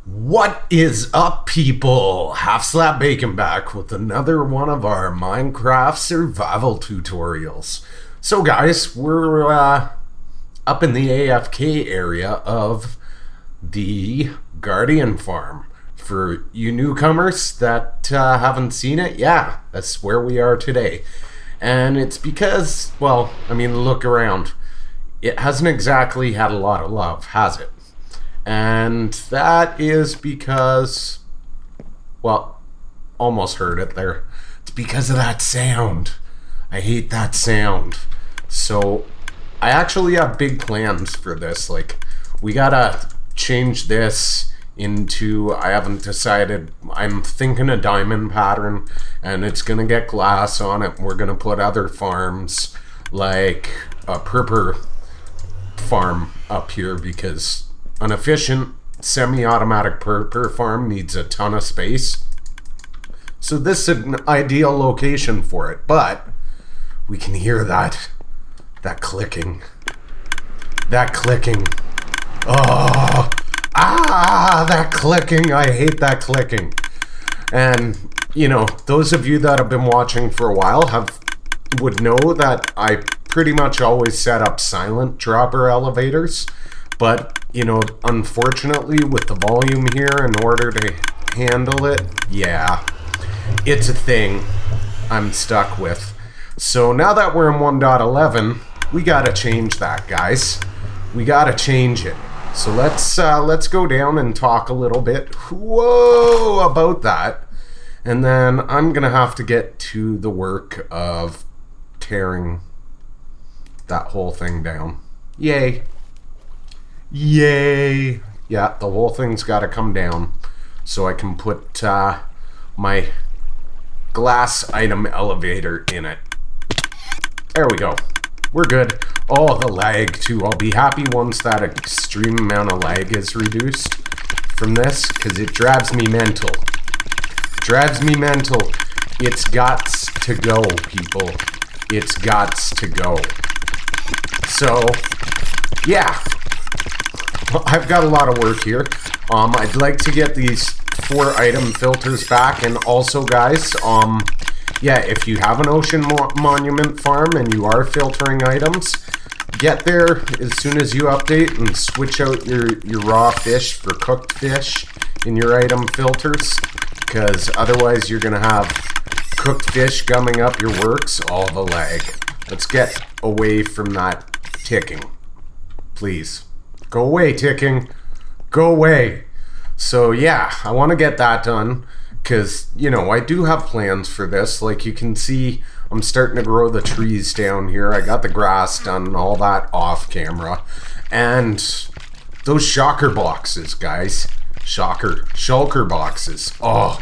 What is up, people? Half Slap Bacon back with another one of our Minecraft survival tutorials. So guys, we're up in the AFK area of the Guardian Farm. For you newcomers that haven't seen it, yeah, that's where we are today. And it's because, well, I mean, look around. It hasn't exactly had a lot of love, has it? And that is because, well, almost heard it there. It's because of that sound. I hate that sound. So I actually have big plans for this. Like, we gotta change this into, I haven't decided, I'm thinking a diamond pattern, and it's gonna get glass on it. We're gonna put other farms, like a purple farm up here, because an efficient semi-automatic purple farm needs a ton of space. So this is an ideal location for it, but we can hear that clicking. That clicking. Oh, that clicking. I hate that clicking. And, you know, those of you that have been watching for a while would know that I pretty much always set up silent dropper elevators. But, you know, unfortunately, with the volume here, in order to handle it, yeah, it's a thing I'm stuck with. So now that we're in 1.11, we gotta change that, guys. We gotta change it. So let's go down and talk a little bit, whoa, about that. And then I'm gonna have to get to the work of tearing that whole thing down. Yay. Yay! Yeah, the whole thing's got to come down so I can put my glass item elevator in it. There we go. We're good. Oh, the lag too. I'll be happy once that extreme amount of lag is reduced from this, because it drives me mental. Drives me mental. It's gots to go, people. It's gots to go. So, yeah. I've got a lot of work here. I'd like to get these 4 item filters back, and also, guys, yeah, if you have an ocean monument farm and you are filtering items, get there as soon as you update and switch out your raw fish for cooked fish in your item filters, because otherwise you're gonna have cooked fish gumming up your works, all the lag. Let's get away from that ticking, please. Go away, ticking. Go away. So yeah, I want to get that done, because, you know, I do have plans for this. Like you can see, I'm starting to grow the trees down here. I got the grass done and all that off camera. And those shulker boxes, guys. Shulker boxes. Oh,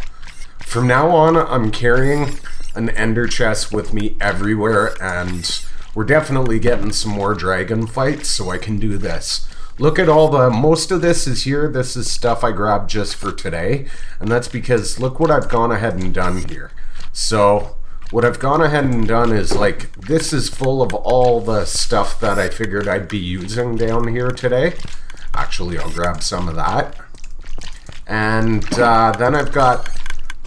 from now on, I'm carrying an ender chest with me everywhere, and we're definitely getting some more dragon fights so I can do this. Look at most of this is here. This is stuff I grabbed just for today. And that's because, look what I've gone ahead and done here. So, what I've gone ahead and done is, like, this is full of all the stuff that I figured I'd be using down here today. Actually, I'll grab some of that. And then I've got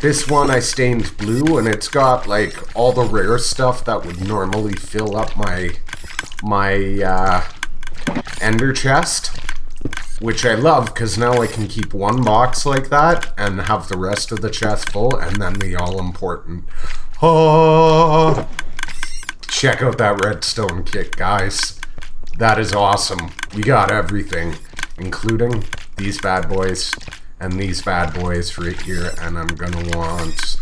this one I stained blue, and it's got, like, all the rare stuff that would normally fill up my ender chest, which I love, because now I can keep one box like that and have the rest of the chest full, and then the all-important, oh, check out that redstone kit, guys. That is awesome. We got everything, including these bad boys and these bad boys right here, and I'm gonna want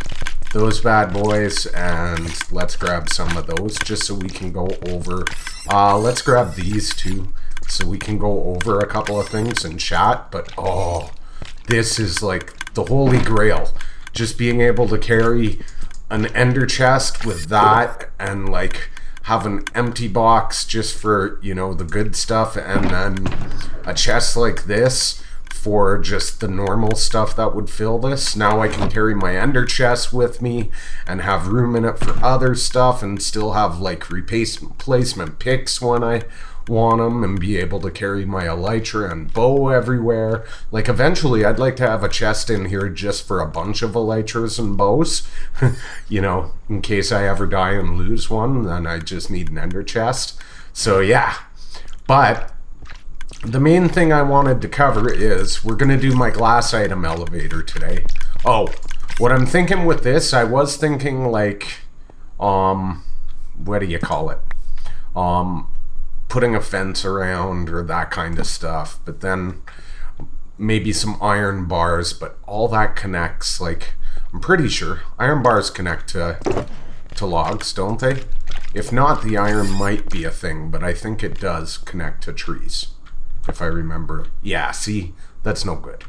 those bad boys, and let's grab some of those just so we can go over. Let's grab these too so we can go over a couple of things and chat. But oh, this is like the holy grail, just being able to carry an ender chest with that, and like have an empty box just for, you know, the good stuff, and then a chest like this for just the normal stuff that would fill this. Now I can carry my ender chest with me and have room in it for other stuff, and still have like replacement picks when I want them and be able to carry my elytra and bow everywhere. Like eventually I'd like to have a chest in here just for a bunch of elytras and bows. You know, in case I ever die and lose one, then I just need an ender chest. So yeah, but the main thing I wanted to cover is we're going to do my glass item elevator today. Oh, what I'm thinking with this, I was thinking like, what do you call it? Putting a fence around or that kind of stuff, but then maybe some iron bars, but all that connects, like, I'm pretty sure iron bars connect to logs, don't they? If not, the iron might be a thing, but I think it does connect to trees, if I remember. Yeah, see, that's no good.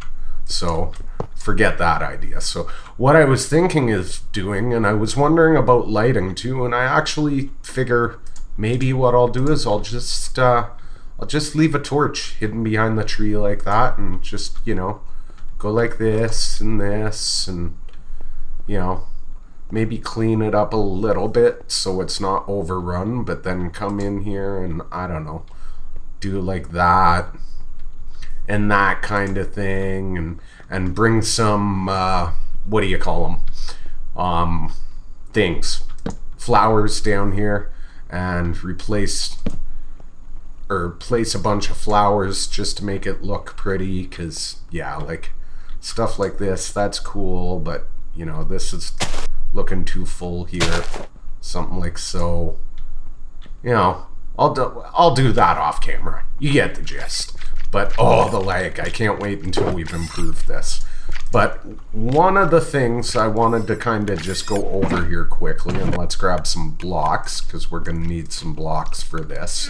So forget that idea. So what I was thinking is doing, and I was wondering about lighting too, and I actually figure maybe what I'll do is I'll just leave a torch hidden behind the tree like that, and just, you know, go like this, and you know, maybe clean it up a little bit so it's not overrun, but then come in here and, I don't know, do like that and that kind of thing, and bring some what do you call them, things, flowers down here, and place a bunch of flowers just to make it look pretty, because yeah, like stuff like this, that's cool, but you know, this is looking too full here, something like so. You know, I'll do that off camera, you get the gist. But oh, the lag, I can't wait until we've improved this. But one of the things I wanted to kind of just go over here quickly, and let's grab some blocks, because we're going to need some blocks for this,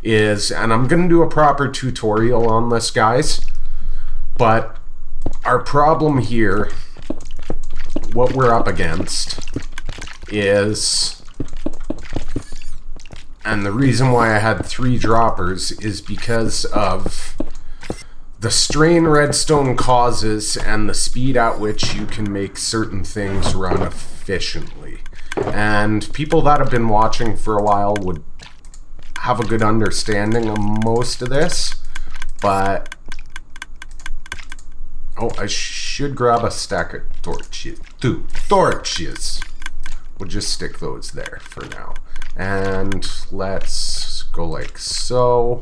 is, and I'm going to do a proper tutorial on this, guys, but our problem here, what we're up against is, and the reason why I had 3 droppers is because of the strain redstone causes and the speed at which you can make certain things run efficiently. And people that have been watching for a while would have a good understanding of most of this, but oh, I should grab a stack of torches. 2 torches. We'll just stick those there for now. And let's go like so.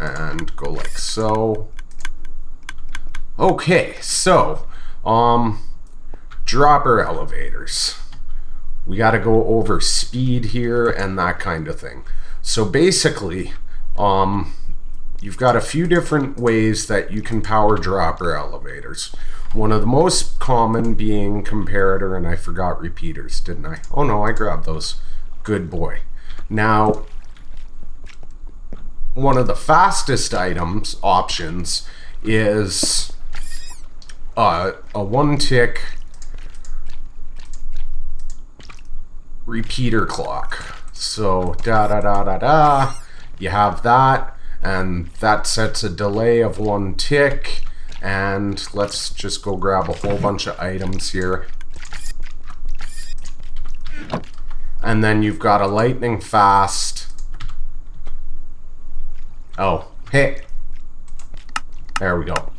And go like so. Okay, so dropper elevators. We got to go over speed here and that kind of thing. So basically, you've got a few different ways that you can power dropper elevators. One of the most common being comparator, and I forgot repeaters, didn't I? Oh no, I grabbed those. Good boy. Now, one of the fastest options is a 1-tick repeater clock. So da, you have that, and that sets a delay of 1 tick. And let's just go grab a whole bunch of items here. And then you've got a lightning fast. Oh, hey. There we go.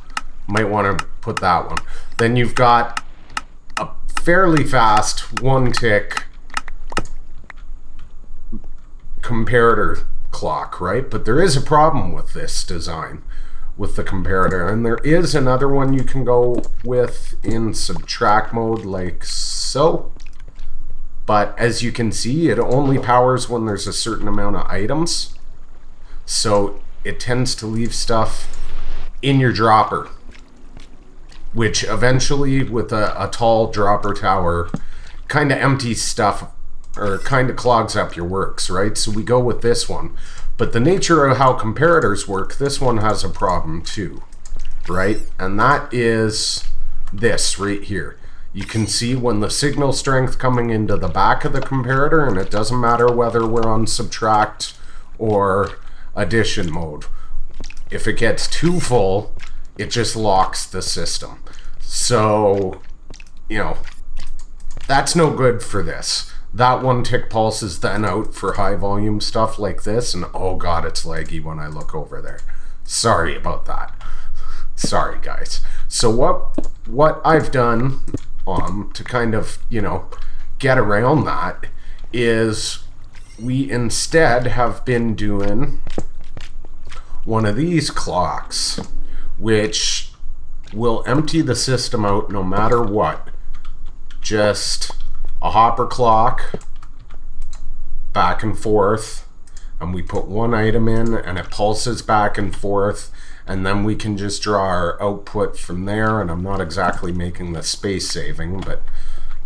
Might want to put that one. Then you've got a fairly fast 1-tick comparator clock, right? But there is a problem with this design, with the comparator, and there is another one you can go with in subtract mode like so, but as you can see, it only powers when there's a certain amount of items, so it tends to leave stuff in your dropper, which eventually with a tall dropper tower kind of empties stuff, or kind of clogs up your works, right? So we go with this one. But the nature of how comparators work, this one has a problem too, right? And that is this right here. You can see when the signal strength coming into the back of the comparator, and it doesn't matter whether we're on subtract or addition mode. If it gets too full, it just locks the system. So, you know, that's no good for this. That 1 tick pulse is then out for high volume stuff like this, and oh god, it's laggy when I look over there. Sorry about that. Sorry, guys. So what I've done to kind of, you know, get around that is we instead have been doing one of these clocks, which will empty the system out no matter what. Just a hopper clock, back and forth, and we put 1 item in and it pulses back and forth, and then we can just draw our output from there. And I'm not exactly making the space saving, but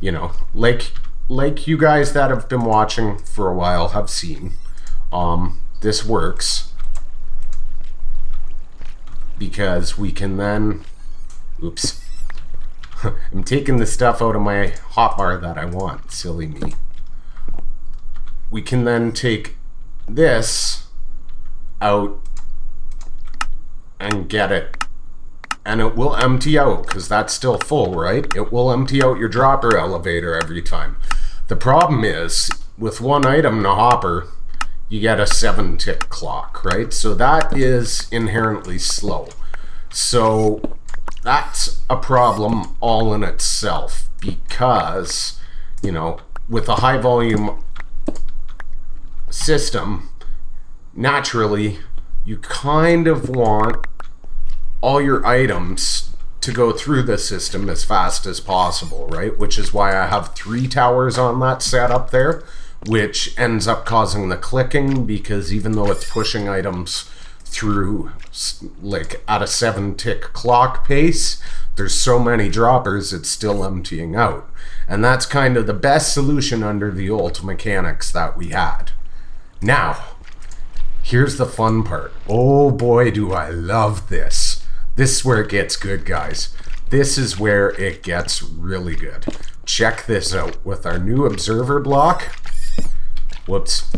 you know, like you guys that have been watching for a while have seen, this works because we can then, oops, I'm taking the stuff out of my hotbar that I want, silly me. We can then take this out and get it, and it will empty out because that's still full, right? It will empty out your dropper elevator every time. The problem is with 1 item in a hopper, you get a 7 tick clock, right? So that is inherently slow. So that's a problem all in itself because, you know, with a high volume system, naturally, you kind of want all your items to go through the system as fast as possible, right? Which is why I have 3 towers on that setup there, which ends up causing the clicking because even though it's pushing items through like at a 7 tick clock pace, there's so many droppers it's still emptying out. And that's kind of the best solution under the old mechanics that we had. Now, here's the fun part. Oh boy, do I love this. This is where it gets good, guys. This is where it gets really good. Check this out. With our new observer block, whoops,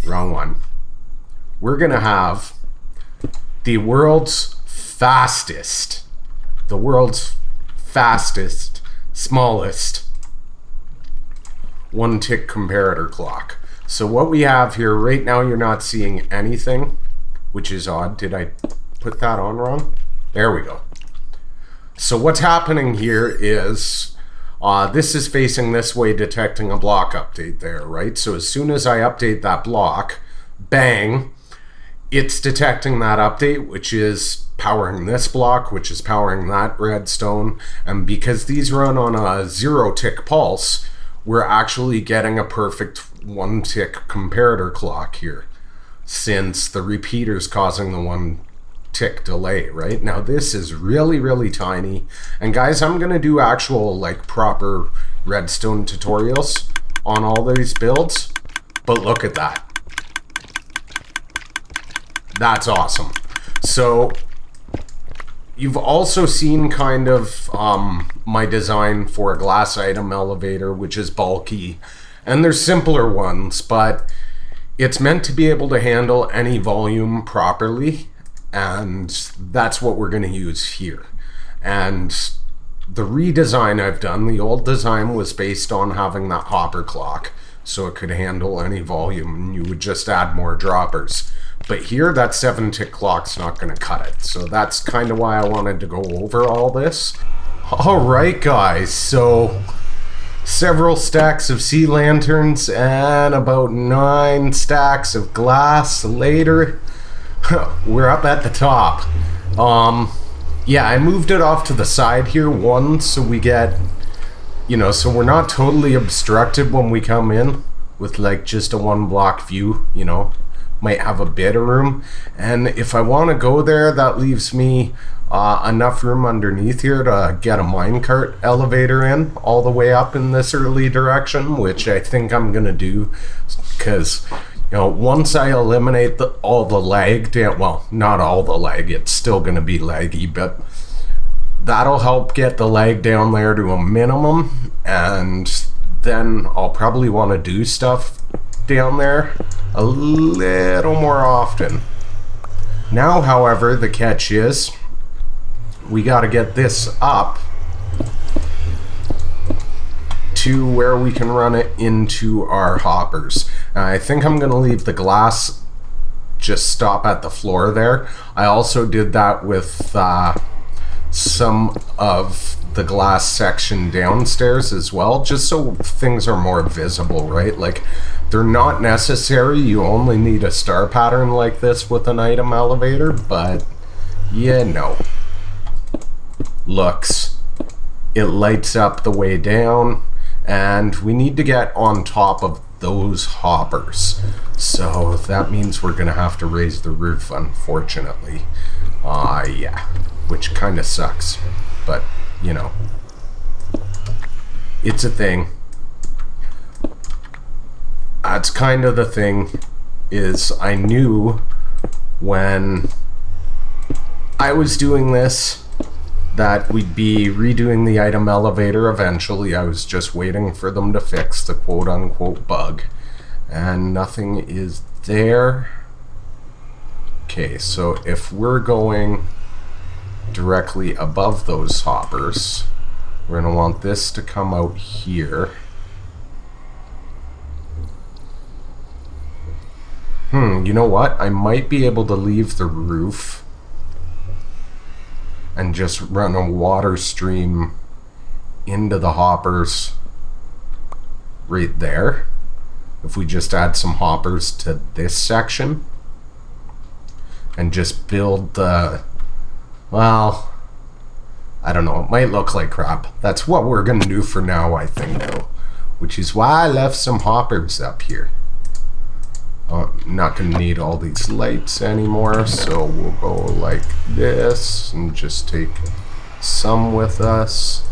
wrong one. We're gonna have the world's fastest, smallest 1 tick comparator clock. So what we have here, right now you're not seeing anything, which is odd. Did I put that on wrong? There we go. So what's happening here is, this is facing this way, detecting a block update there, right? So as soon as I update that block, bang, it's detecting that update, which is powering this block, which is powering that redstone. And because these run on a 0 tick pulse, we're actually getting a perfect 1 tick comparator clock here, since the repeater's causing the 1 tick delay, right? Now this is really, really tiny. And guys, I'm gonna do actual like proper redstone tutorials on all these builds, but look at that. That's awesome. So you've also seen kind of my design for a glass item elevator, which is bulky, and there's simpler ones, but it's meant to be able to handle any volume properly, and that's what we're going to use here. And the redesign I've done, the old design was based on having that hopper clock, so it could handle any volume, and you would just add more droppers. But here, that 7 tick clock's not going to cut it. So that's kind of why I wanted to go over all this. Alright guys, so several stacks of sea lanterns and about 9 stacks of glass later, we're up at the top. Yeah, I moved it off to the side here, so we get, you know, so we're not totally obstructed when we come in with like just a 1 block view, you know. Might have a bit of room, and if I want to go there, that leaves me enough room underneath here to get a minecart elevator in all the way up in this early direction, which I think I'm gonna do because, you know, once I eliminate all the lag down, well, not all the lag, it's still gonna be laggy, but that'll help get the lag down there to a minimum, and then I'll probably want to do stuff down there a little more often. Now, however, the catch is we got to get this up to where we can run it into our hoppers. I think I'm going to leave the glass just stop at the floor there. I also did that with some of the glass section downstairs as well, just so things are more visible, right? Like, they're not necessary. You only need a star pattern like this with an item elevator, but yeah, no. Looks. It lights up the way down, and we need to get on top of those hoppers. So that means we're gonna have to raise the roof, unfortunately. Yeah, which kind of sucks, but you know, it's a thing. That's kind of the thing, is I knew when I was doing this that we'd be redoing the item elevator eventually. I was just waiting for them to fix the quote-unquote bug, and nothing is there. Okay, so if we're going directly above those hoppers, we're going to want this to come out here. You know what? I might be able to leave the roof and just run a water stream into the hoppers right there. If we just add some hoppers to this section and just build the, well, I don't know, it might look like crap. That's what we're gonna do for now, I think, though, which is why I left some hoppers up here. Not gonna need all these lights anymore, so we'll go like this and just take some with us,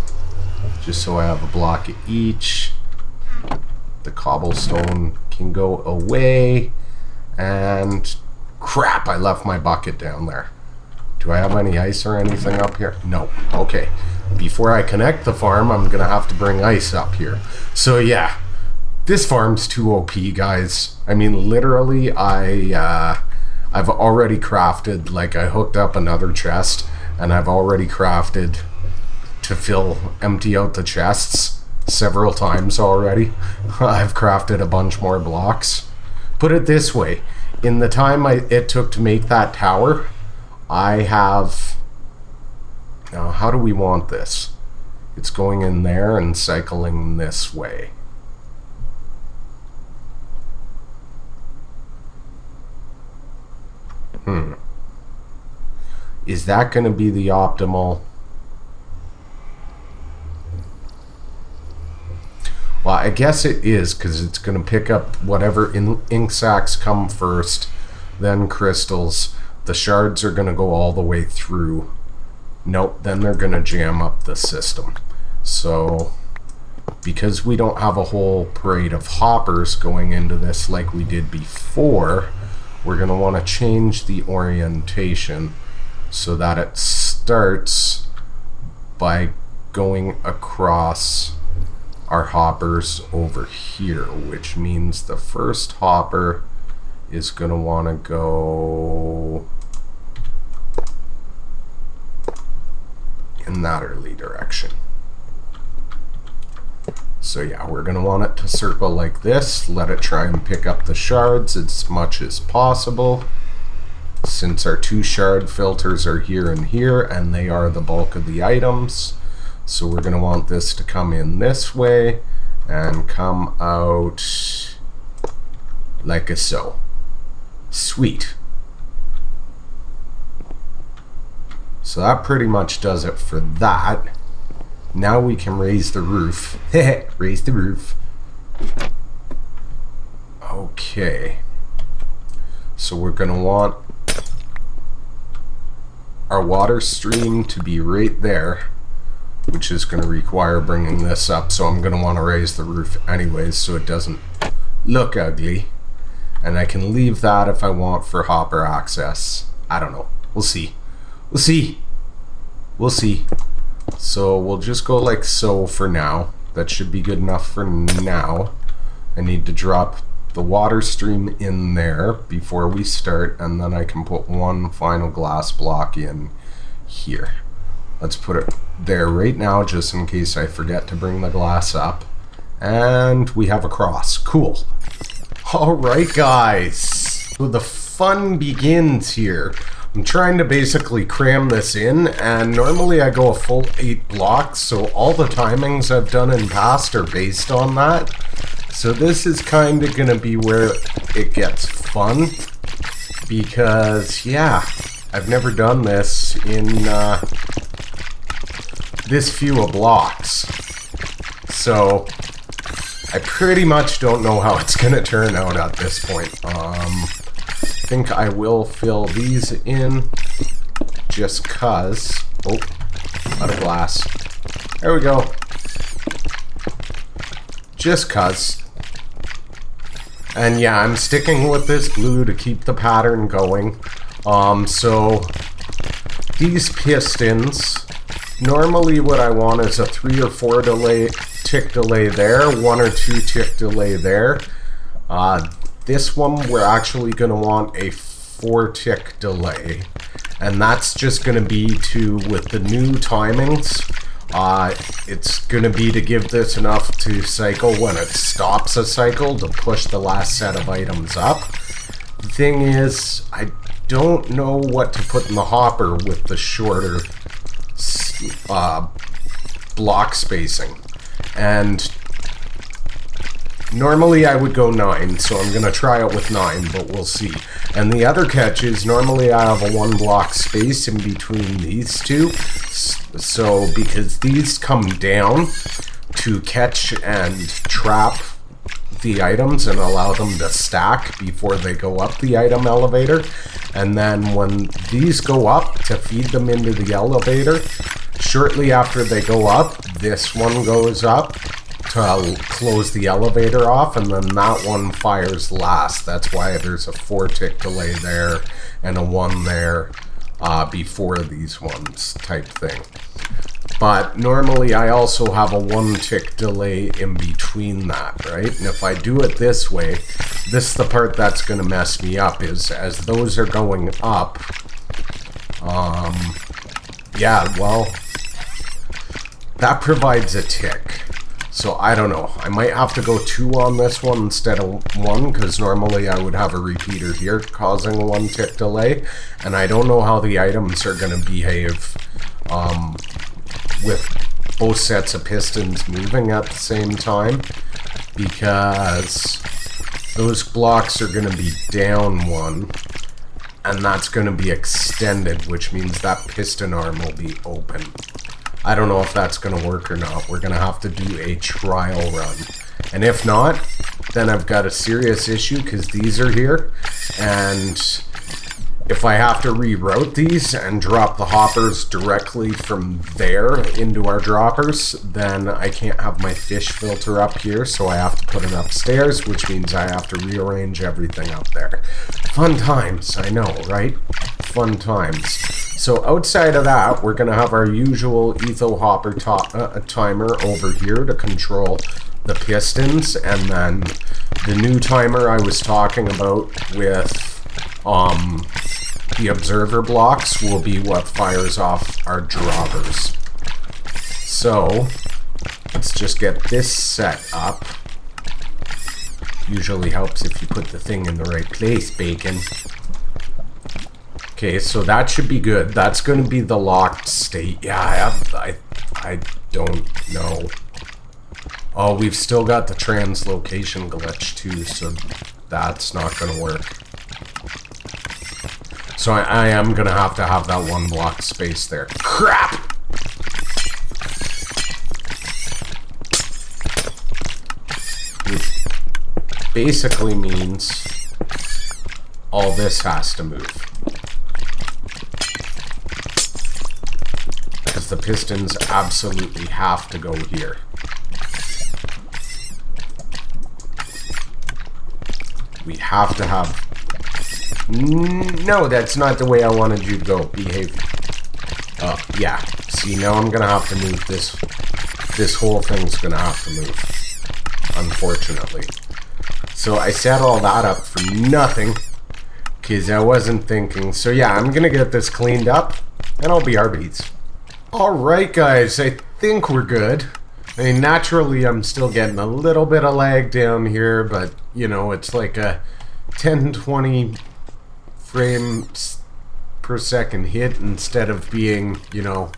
just so I have a block of each. The cobblestone can go away, and crap, I left my bucket down there. Do I have any ice or anything up here? No. Okay. Before I connect the farm, I'm gonna have to bring ice up here. So yeah, this farm's too OP, guys. I mean, literally, I've already crafted, like, I hooked up another chest, and I've already crafted to empty out the chests several times already. I've crafted a bunch more blocks. Put it this way, in the time it took to make that tower, I have... Now, how do we want this? It's going in there and cycling this way. Is that going to be the optimal? Well, I guess it is, because it's going to pick up whatever ink sacs come first, then crystals. The shards are going to go all the way through. Nope, then they're going to jam up the system. So, because we don't have a whole parade of hoppers going into this like we did before, we're going to want to change the orientation so that it starts by going across our hoppers over here, which means the first hopper is going to want to go in that early direction. So yeah, we're going to want it to circle like this, let it try and pick up the shards as much as possible, since our 2 shard filters are here and here, and they are the bulk of the items. So we're going to want this to come in this way and come out like so. Sweet. So that pretty much does it for that. Now we can raise the roof. Raise the roof. Okay. So we're going to want our water stream to be right there, which is going to require bringing this up. So I'm going to want to raise the roof anyways so it doesn't look ugly. And I can leave that if I want for hopper access. I don't know. We'll see. We'll see. We'll see. So we'll just go like so for now. That should be good enough for now. I need to drop the water stream in there before we start, and then I can put one final glass block in here. Let's put it there right now just in case I forget to bring the glass up. And we have a cross. Cool. Alright, guys. So the fun begins here. I'm trying to basically cram this in, and normally I go a full 8 blocks, so all the timings I've done in past are based on that. So this is kind of going to be where it gets fun, because, yeah, I've never done this in this few of blocks. So I pretty much don't know how it's going to turn out at this point. I think I will fill these in just cuz. Oh, out of glass. There we go. Just cuz. And yeah, I'm sticking with this blue to keep the pattern going. So these pistons, normally what I want is a 3 or 4 tick delay there, 1 or 2 tick delay there. This one we're actually going to want a 4 tick delay, and that's just going to be with the new timings, it's going to be to give this enough to cycle when it stops a cycle to push the last set of items up. The thing is, I don't know what to put in the hopper with the shorter block spacing, and normally I would go 9, so I'm going to try it with 9, but we'll see. And the other catch is normally I have a 1 block space in between these two, so because these come down to catch and trap the items and allow them to stack before they go up the item elevator, and then when these go up to feed them into the elevator, shortly after they go up, this one goes up to close the elevator off, and then that one fires last. That's why there's a 4 tick delay there and a 1 there before these ones type thing. But normally I also have a 1 tick delay in between that, right? And if I do it this way, this is the part that's going to mess me up, is as those are going up, yeah, well, that provides a tick. So I don't know, I might have to go 2 on this one instead of 1, because normally I would have a repeater here causing a 1 tick delay, and I don't know how the items are going to behave with both sets of pistons moving at the same time, because those blocks are going to be down 1, and that's going to be extended, which means that piston arm will be open. I don't know if that's going to work or not. We're going to have to do a trial run. And if not, then I've got a serious issue, because these are here. And if I have to reroute these and drop the hoppers directly from there into our droppers, then I can't have my fish filter up here, so I have to put it upstairs, which means I have to rearrange everything up there. Fun times, I know, right? Fun times. So outside of that, we're going to have our usual etho hopper timer over here to control the pistons, and then the new timer I was talking about with the observer blocks will be what fires off our droppers. So let's just get this set up. Usually helps if you put the thing in the right place, bacon. Okay, so that should be good. That's going to be the locked state. Yeah, I don't know. Oh, we've still got the translocation glitch too, so that's not going to work. So I am going to have that 1 block space there. Crap! Which basically means all this has to move. Because the pistons absolutely have to go here. We have to have... No, that's not the way I wanted you to go. Behave. Oh, yeah. See, now I'm going to have to move this. This whole thing's going to have to move. Unfortunately. So I set all that up for nothing. Because I wasn't thinking. So yeah, I'm going to get this cleaned up. And I'll be RBs. Alright guys, I think we're good. I mean, naturally, I'm still getting a little bit of lag down here, but, you know, it's like a 10, 20 frames per second hit instead of being, you know,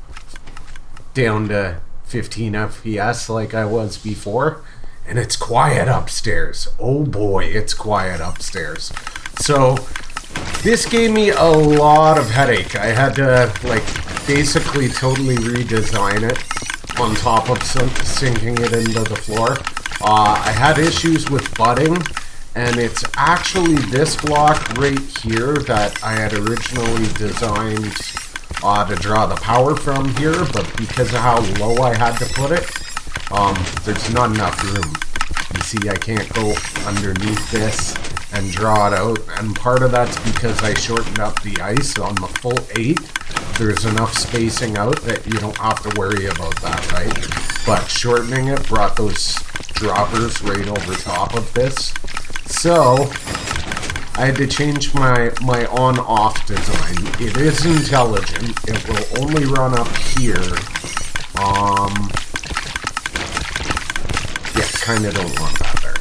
down to 15 FPS like I was before. And it's quiet upstairs. Oh boy, it's quiet upstairs. So, this gave me a lot of headache. I had to, like, basically totally redesign it on top of sinking it into the floor. I had issues with butting, and it's actually this block right here that I had originally designed to draw the power from here, but because of how low I had to put it, there's not enough room. You see, I can't go underneath this and draw it out, and part of that's because I shortened up the ice on the full 8. There's enough spacing out that you don't have to worry about that, right? But shortening it brought those droppers right over top of this. So, I had to change my on-off design. It is intelligent. It will only run up here. Yeah, kind of don't want that there.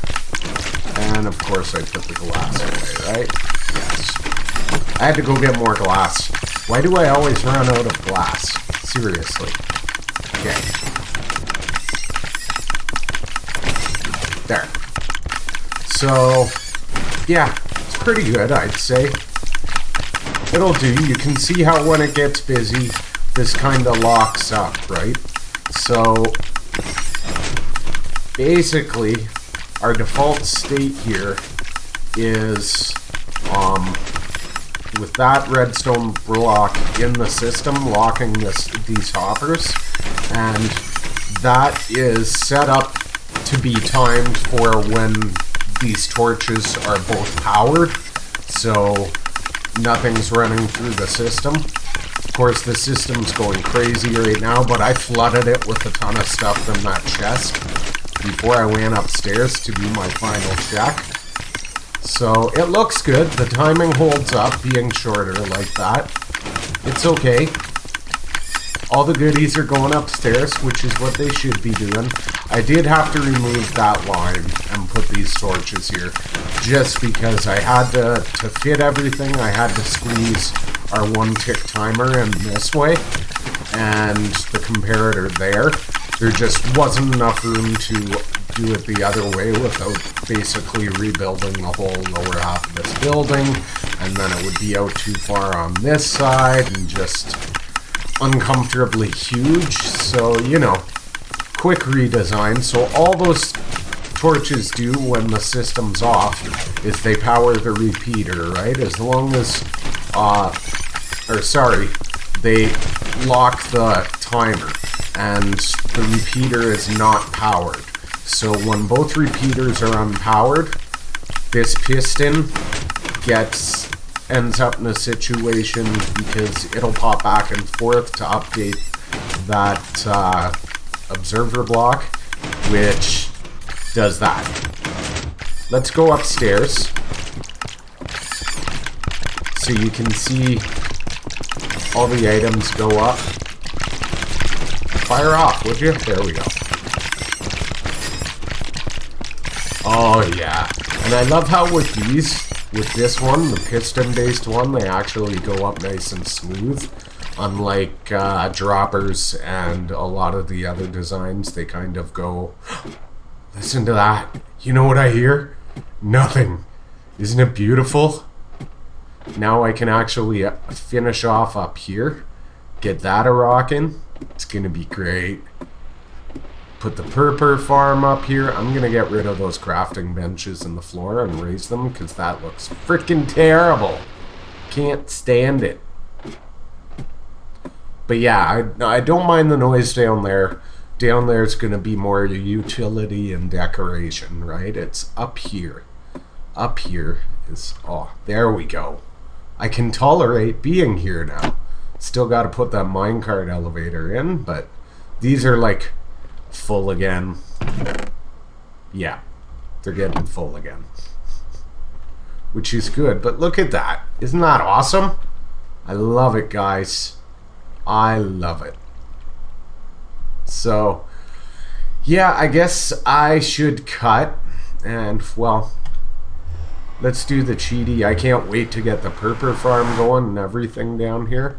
And of course I put the glass away, right? Yes. I had to go get more glass. Why do I always run out of glass? Seriously. Okay. There. So, yeah, it's pretty good, I'd say. It'll do. You can see how when it gets busy, this kind of locks up, right? So, basically, our default state here is, with that redstone block in the system, locking these hoppers, and that is set up to be timed for when these torches are both powered, so nothing's running through the system. Of course, the system's going crazy right now, but I flooded it with a ton of stuff from that chest before I went upstairs to do my final check. So it looks good. The timing holds up, being shorter like that. It's okay. All the goodies are going upstairs, which is what they should be doing. I did have to remove that line and put these torches here, just because I had to fit everything, I had to squeeze our 1-tick timer in this way, and the comparator there. There just wasn't enough room to do it the other way without basically rebuilding the whole lower half of this building, and then it would be out too far on this side, and just uncomfortably huge. So, you know, quick redesign. So all those torches do when the system's off is they power the repeater, right? As long as, they lock the timer and the repeater is not powered. So when both repeaters are unpowered, this piston ends up in a situation because it'll pop back and forth to update that observer block, which does that. Let's go upstairs so you can see all the items go up. Fire off, would you? There we go. Oh yeah, and I love how with this one, the piston-based one, they actually go up nice and smooth. Unlike droppers and a lot of the other designs, they kind of go... Listen to that. You know what I hear? Nothing. Isn't it beautiful? Now I can actually finish off up here. Get that a-rockin'. It's gonna be great. Put the purpur farm up here. I'm gonna get rid of those crafting benches in the floor and raise them because that looks freaking terrible. Can't stand it. But yeah, I don't mind the noise down there. Down there it's gonna be more utility and decoration, right? It's up here. Up here is, oh, there we go. I can tolerate being here now. Still gotta put that minecart elevator in, but these are like full again. Yeah, they're getting full again, which is good. But look at that. Isn't that awesome? I love it, guys. I love it. So Yeah, I guess I should cut. And, well, let's do the cheaty. I can't wait to get the purple farm going and everything down here.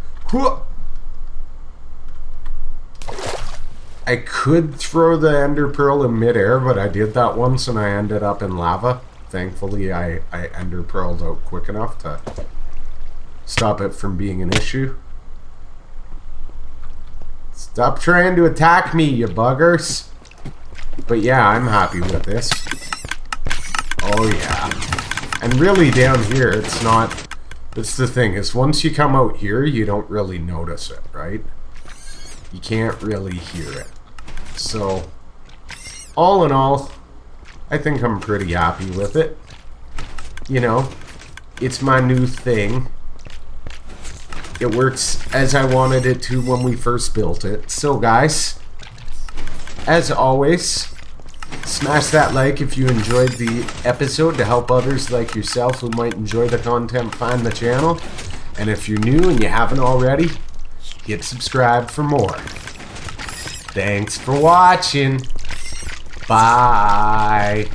I could throw the ender pearl in midair, but I did that once and I ended up in lava. Thankfully, I ender pearled out quick enough to stop it from being an issue. Stop trying to attack me, you buggers. But yeah, I'm happy with this. Oh yeah. And really down here, it's not... That's the thing, is once you come out here, you don't really notice it, right? You can't really hear it. So, all in all, I think I'm pretty happy with it. You know, it's my new thing. It works as I wanted it to when we first built it. So guys, as always, smash that like if you enjoyed the episode to help others like yourself who might enjoy the content find the channel. And if you're new and you haven't already, hit subscribe for more. Thanks for watching. Bye.